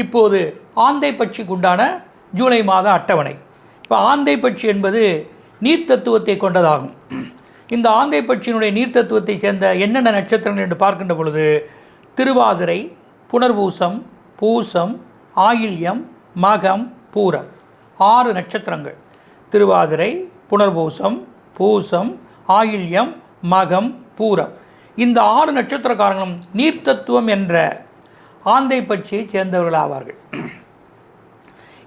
இப்போது ஆந்தை பட்சிக்கு உண்டான ஜூலை மாத அட்டவணை. இப்போ ஆந்தை பட்சி என்பது நீர் தத்துவத்தை கொண்டதாகும். இந்த ஆந்தை பட்சியினுடைய நீர் தத்துவத்தை சேர்ந்த என்னென்ன நட்சத்திரங்கள் என்று பார்க்கின்ற பொழுது திருவாதிரை, புனர்பூசம், பூசம், ஆயில்யம், மகம், பூரம் 6 நட்சத்திரங்கள். திருவாதிரை, புனர்பூசம், பூசம், ஆயில்யம், மகம், பூரம் இந்த 6 நட்சத்திரக்காரங்களும் நீர் தத்துவம் என்ற ஆந்தை பட்சியை சேர்ந்தவர்கள் ஆவார்கள்.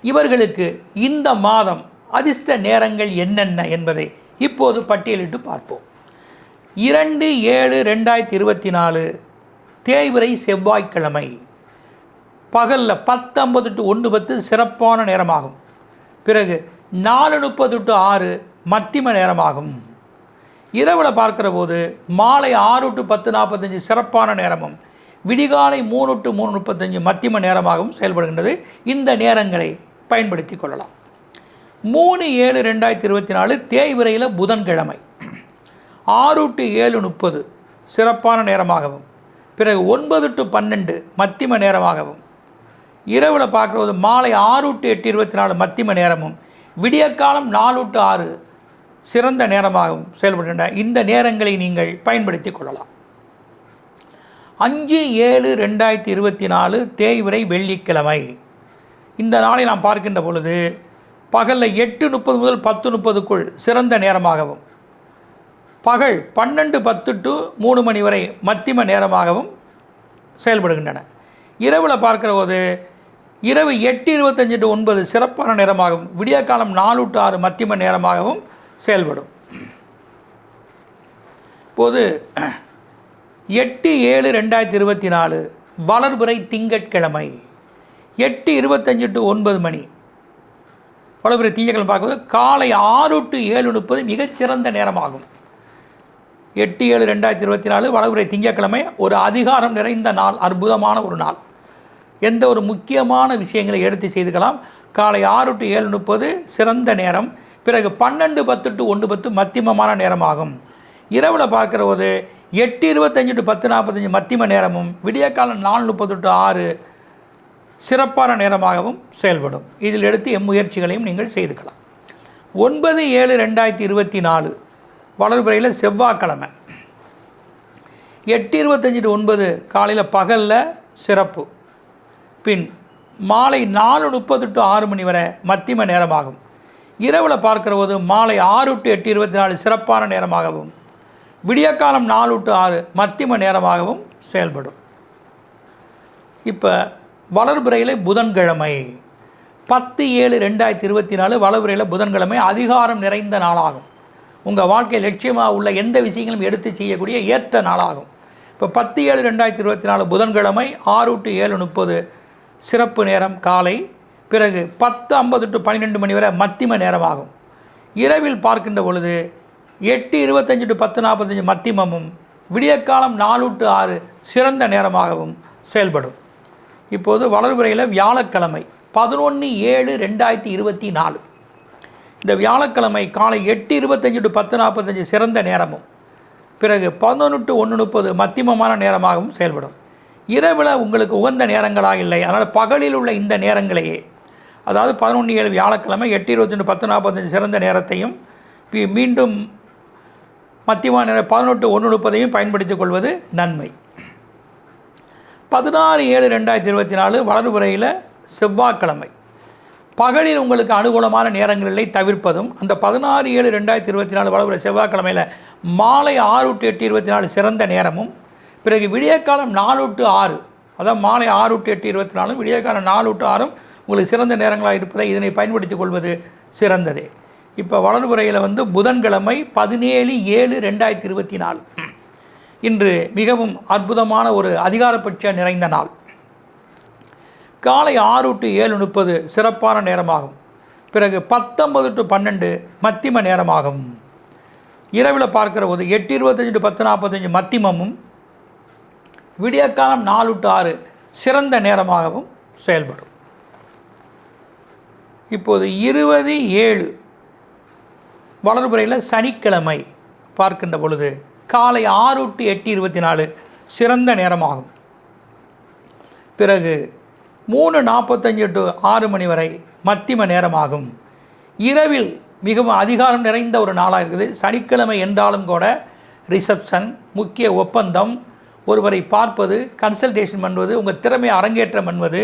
இவர்களுக்கு இந்த மாதம் அதிர்ஷ்ட நேரங்கள் என்னென்ன என்பதை இப்போது பட்டியலிட்டு பார்ப்போம். 2/7/2024 தேய்பிறை செவ்வாய்க்கிழமை பகலில் 10:50 to 1:10 சிறப்பான நேரமாகும். பிறகு 4:30 to 6 மத்திம நேரமாகும். இரவில் பார்க்கிற போது மாலை 6 to 10:45 சிறப்பான நேரமும் விடிகாலை 3 to 3:35 மத்திம நேரமாகவும் செயல்படுகின்றது. இந்த நேரங்களை பயன்படுத்தி கொள்ளலாம். 3/7/2024 தேய்பிறையில் புதன்கிழமை 6 to 7:30 சிறப்பான நேரமாகவும் பிறகு 9 to 12 மத்திம நேரமாகவும் இரவில் பார்க்குறது மாலை 6 to 8:24 மத்திம நேரமும் விடியற்காலம் 4 to 6 சிறந்த நேரமாகவும் செயல்படுகின்றன. இந்த நேரங்களை நீங்கள் பயன்படுத்தி கொள்ளலாம். 5/7/2024 தேய்பிறை வெள்ளிக்கிழமை இந்த நாளை நாம் பார்க்கின்ற பொழுது பகலில் 8:30 முதல் 10:30க்குள் சிறந்த நேரமாகவும் பகல் 12:10 to 3 மணி வரை மத்திம நேரமாகவும் செயல்படுகின்றன. இரவில் பார்க்கிற போது இரவு 8:25 to 9 சிறப்பான நேரமாகவும் விடியற்காலம் 4 to 6 மத்திம நேரமாகவும் செயல்படும். இப்போது 8/7/2024 வளர்பிறை திங்கட்கிழமை 8:25 to 9 மணி வளர்பிறை திங்கட்கிழமை பார்க்கும்போது காலை 6 to 7:30 மிகச்சிறந்த நேரமாகும். 8/7/2024 வளர்பிறை திங்கட்கிழமை ஒரு அதிகாரம் நிறைந்த நாள், அற்புதமான ஒரு நாள். எந்த ஒரு முக்கியமான விஷயங்களை எடுத்து செய்துக்கலாம். காலை 6 to 7:30 சிறந்த நேரம். பிறகு 12:10 to 1:10 மத்தியமமான நேரமாகும். இரவில் பார்க்கிற போது 8:25 to 10:45 மத்தியம நேரமும் விடியற்காலம் 4:30 to 6 சிறப்பான நேரமாகவும் செயல்படும். இதில் எடுத்து எம்முயற்சிகளையும் நீங்கள் செய்துக்கலாம். 9/7/2024 வளர்பிறையில் செவ்வாய்க்கிழமை 8:25 to 9 காலையில் பகலில் சிறப்பு. பின் மாலை 4:30 to 6 மணி வரை மத்தியம நேரமாகும். இரவில் பார்க்கிற போது மாலை 6 to 8:24 சிறப்பான நேரமாகவும் விடியற்காலம் 4 to 6 மத்தியம நேரமாகவும் செயல்படும். இப்போ வளர்பிறையில் புதன்கிழமை 10/7/2024 வளர்பிறையில் புதன்கிழமை அதிகாரம் நிறைந்த நாளாகும். உங்கள் வாழ்க்கை லட்சியமாக உள்ள எந்த விஷயங்களும் எடுத்து செய்யக்கூடிய ஏற்ற நாளாகும். இப்போ 10/7/2024 புதன்கிழமை 6 to 7:30 சிறப்பு நேரம் காலை. பிறகு 10:50 to 12 மணி வரை மத்தியம நேரமாகும். இரவில் பார்க்கின்ற பொழுது 8:25 to 10:45 மத்தியமும் விடியற்காலம் 4 to 6 சிறந்த நேரமாகவும் செயல்படும். இப்போது வளர்பிறையில் வியாழக்கிழமை 11/7/2024 இந்த வியாழக்கிழமை காலை 8:25 to 10:45 சிறந்த நேரமும் பிறகு 11 to 1:30 மத்தியமமான நேரமாகவும் செயல்படும். இரவில் உங்களுக்கு உகந்த நேரங்களாக இல்லை. அதனால் பகலில் உள்ள இந்த நேரங்களையே, அதாவது 11/7 வியாழக்கிழமை 8:25 to 10:45 சிறந்த நேரத்தையும் மீண்டும் மத்தியமான நேரம் 11 to 1:30 பயன்படுத்திக் கொள்வது நன்மை. 16/7/2024 வளர்பிறையில் செவ்வாய்க்கிழமை பகலில் உங்களுக்கு அனுகூலமான நேரங்களில் தவிர்ப்பதும், அந்த 16/7/2024 வளர்பிறை செவ்வாய்க்கிழமையில் மாலை 6 to 8:24 சிறந்த நேரமும் பிறகு விடியற்காலம் 4 to 6 அதாவது மாலை 6 to 8:24 விடியற்காலம் 4 to 6 உங்களுக்கு சிறந்த நேரங்களாக இருப்பதை இதனை பயன்படுத்திக் கொள்வது சிறந்ததே. இப்போ வளர்பிறையில் புதன்கிழமை 17/7/2024 இன்று மிகவும் அற்புதமான ஒரு அதிகாரப்பட்ச நிறைந்த நாள். காலை 6 to 7:30 சிறப்பான நேரமாகும். பிறகு 10:50 to 12 மத்தியம நேரமாகும். இரவில் பார்க்கிற போது 8:25 to 10:45 மத்தியமும் விடியற்காலம் 4 to 6 சிறந்த நேரமாகவும் செயல்படும். இப்போது 20/7 வளர்பிறையில் சனிக்கிழமை பார்க்கின்ற பொழுது காலை 6 to 8:24 சிறந்த நேரமாகும். பிறகு 3:45 to 6 மணி வரை மத்திம நேரமாகும். இரவில் மிகவும் அதிகாரம் நிறைந்த ஒரு நாளாக இருக்குது. சனிக்கிழமை என்றாலும் கூட ரிசப்ஷன், முக்கிய ஒப்பந்தம், ஒருவரை பார்ப்பது, கன்சல்டேஷன் பண்ணுவது, உங்கள் திறமையை அரங்கேற்றம் பண்ணுவது,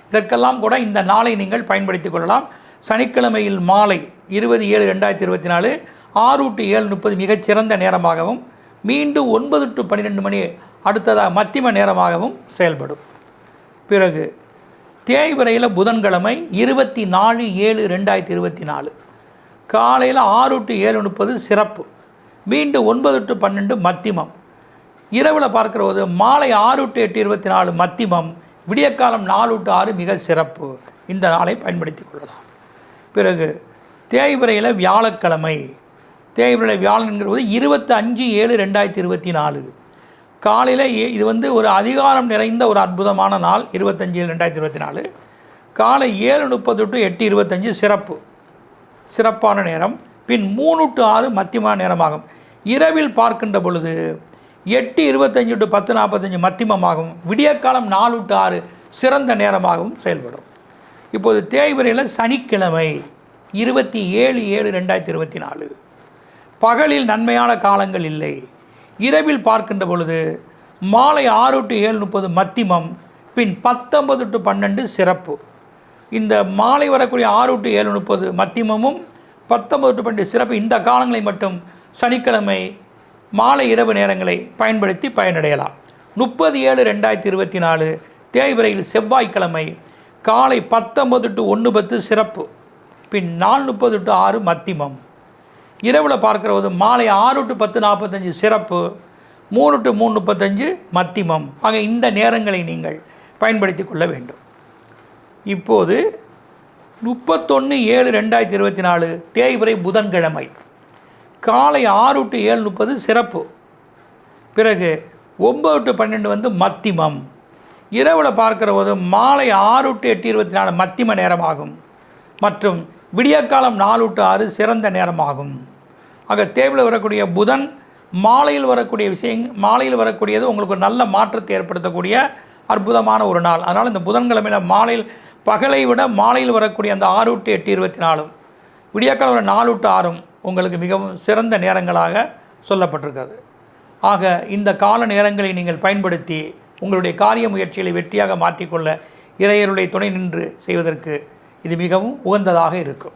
இதற்கெல்லாம் கூட இந்த நாளை நீங்கள் பயன்படுத்தி கொள்ளலாம். சனிக்கிழமையில் மாலை 20/7/2024 6 to 7:30 மிகச்சிறந்த நேரமாகவும், மீண்டும் 9 to 12 மணி அடுத்ததாக மத்திம நேரமாகவும் செயல்படும். பிறகு தேய்பிறையில் புதன்கிழமை 24/7/2024 காலையில் 6 to 7:30 சிறப்பு, மீண்டும் 9 to 12 மத்திமம். இரவில் பார்க்குறது மாலை 6 to 8:24 மத்திமம், விடியற்காலம் 4 to 6 மிக சிறப்பு. இந்த நாளை பயன்படுத்தி கொள்ளலாம். பிறகு தேய்பிறையில் வியாழக்கிழமை, தேய்பிறையில் வியாழன் என்கிறது 25/7/2024 காலையில் இது ஒரு அதிகாரம் நிறைந்த ஒரு அற்புதமான நாள். 25/7/2024 காலை 7:30 to 8:25 சிறப்பு, சிறப்பான நேரம். பின் 3 to 6 மத்தியமான நேரமாகும். இரவில் பார்க்கின்ற பொழுது 8:25 to 10:45 மத்தியமமாகும். விடியற்காலம் 4 to 6 சிறந்த நேரமாகவும் செயல்படும். இப்போது தேய்பிறையில் சனிக்கிழமை 27/7/2024 பகலில் நன்மையான காலங்கள் இல்லை. இரவில் பார்க்கின்ற பொழுது மாலை 6 to 7:30 மத்திமம், பின் 19 to 12 சிறப்பு. இந்த மாலை வரக்கூடிய 6 to 7:30 மத்தியமும் 19 to 12 சிறப்பு, இந்த காலங்களை மட்டும் சனிக்கிழமை மாலை இரவு நேரங்களை பயன்படுத்தி பயனடையலாம். 30/7/2024 தேய்பிறையில் செவ்வாய்க்கிழமை காலை 19 to 1:10 சிறப்பு, பின் 4:30 to 6 மத்திமம். இரவில் பார்க்குறது மாலை 6 to 10:45 சிறப்பு, 3 to 3:35 மத்திமம். ஆக இந்த நேரங்களை நீங்கள் பயன்படுத்தி கொள்ள வேண்டும். இப்போது 31/7/2024 தேய்பிறை புதன்கிழமை காலை 6 to 7:30 சிறப்பு, பிறகு 9 to 12 மத்திமம். இரவில் பார்க்குற மாலை 6 to 8:24 மத்திம நேரமாகும் மற்றும் விடியற்காலம் 4 to 6 சிறந்த நேரமாகும். ஆக தேவையில் வரக்கூடிய புதன் மாலையில் வரக்கூடியது உங்களுக்கு நல்ல மாற்றத்தை ஏற்படுத்தக்கூடிய அற்புதமான ஒரு நாள். அதனால் இந்த புதன்கிழமையில் மாலையில் பகலை விட மாலையில் வரக்கூடிய அந்த 6 to 8:24 விடியற்காலம் 4 to 6 உங்களுக்கு மிகவும் சிறந்த நேரங்களாக சொல்லப்பட்டிருக்கிறது. ஆக இந்த கால நேரங்களை நீங்கள் பயன்படுத்தி உங்களுடைய காரிய முயற்சிகளை வெற்றியாக மாற்றிக்கொள்ள இறையருடைய துணை நின்று செய்வதற்கு இது மிகவும் உகந்ததாக இருக்கும்.